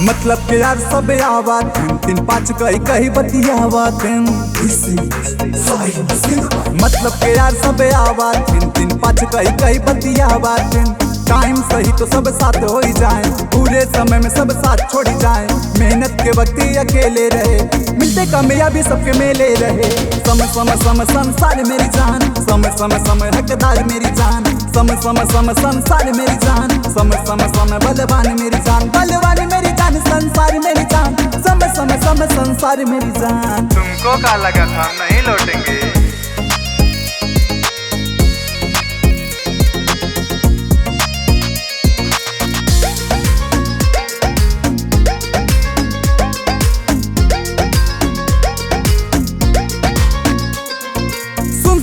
मतलब के यार सब आवा तीन पाँच कही बतियावा मतलब के यार सब आवा तीन पाँच कही बतियावा टाइम सही तो सब साथ हो ही जाए, पूरे समय में सब साथ छोड़ जाए। मेहनत के वक्त ही अकेले रहे, मिलते कामयाबी सबके मेले रहे। समय समय समय संसार मेरी जान, समय समय समय हकदार मेरी जान, समय समय समय संसार मेरी जान, समय समय समय बलवान मेरी जान, बलवान मेरी जान, संसार मेरी जान, समय समय समय संसार मेरी जान। तुमको क्या लगा था नहीं लौटेंगे?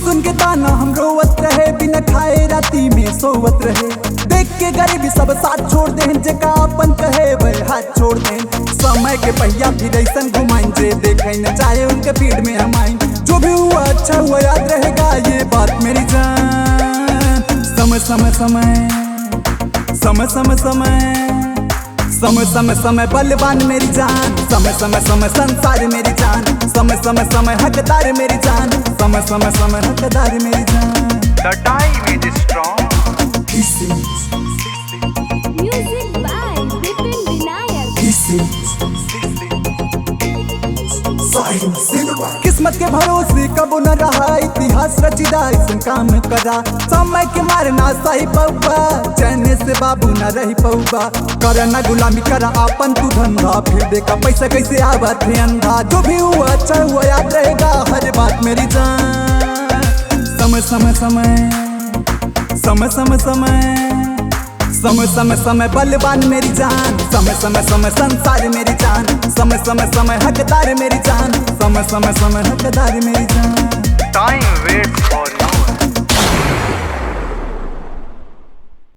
सुन के ताना हम रोवत रहे, बिना खाए राती में सोवत रहे। देख के गरीबी सब साथ छोड़ दे, जेका अपन कहे वह हाथ छोड़ दे। समय के पहिया फिर ऐसन घुमाइन जे देखे न चाहे उनके भीड़ में हम आइन। जो भी हुआ अच्छा हुआ याद रहेगा ये बात मेरी जान। समय समय समय समय समय समय समय समय समय बलवान मेरी जान, समय समय समय संसार मेरी जान, समय समय समय हकदार मेरी जान, समय समय समय हकदार मेरी जान। The time is strong. Music by Vipin Vinayak. किस्मत के भरोसे कबो न रहा, इतिहास रचिदा ऐसन काम करा। समय के मारना सही पौबा, चैन से बाबू न रही पौबा। कर न गुलामी करा आपन तू धंधा, फिर देखा पैसा कैसे आवा थे अंधा। जो भी हुआ अच्छा हुआ याद रहेगा हर बात मेरी जान। समय समय समय समय समय समय समय समय समय बलवान मेरी जान, समय समय समय संसार मेरी जान, समय समय समय हकदार मेरी जान, समय समय समय हकदार मेरी जान। Time waits for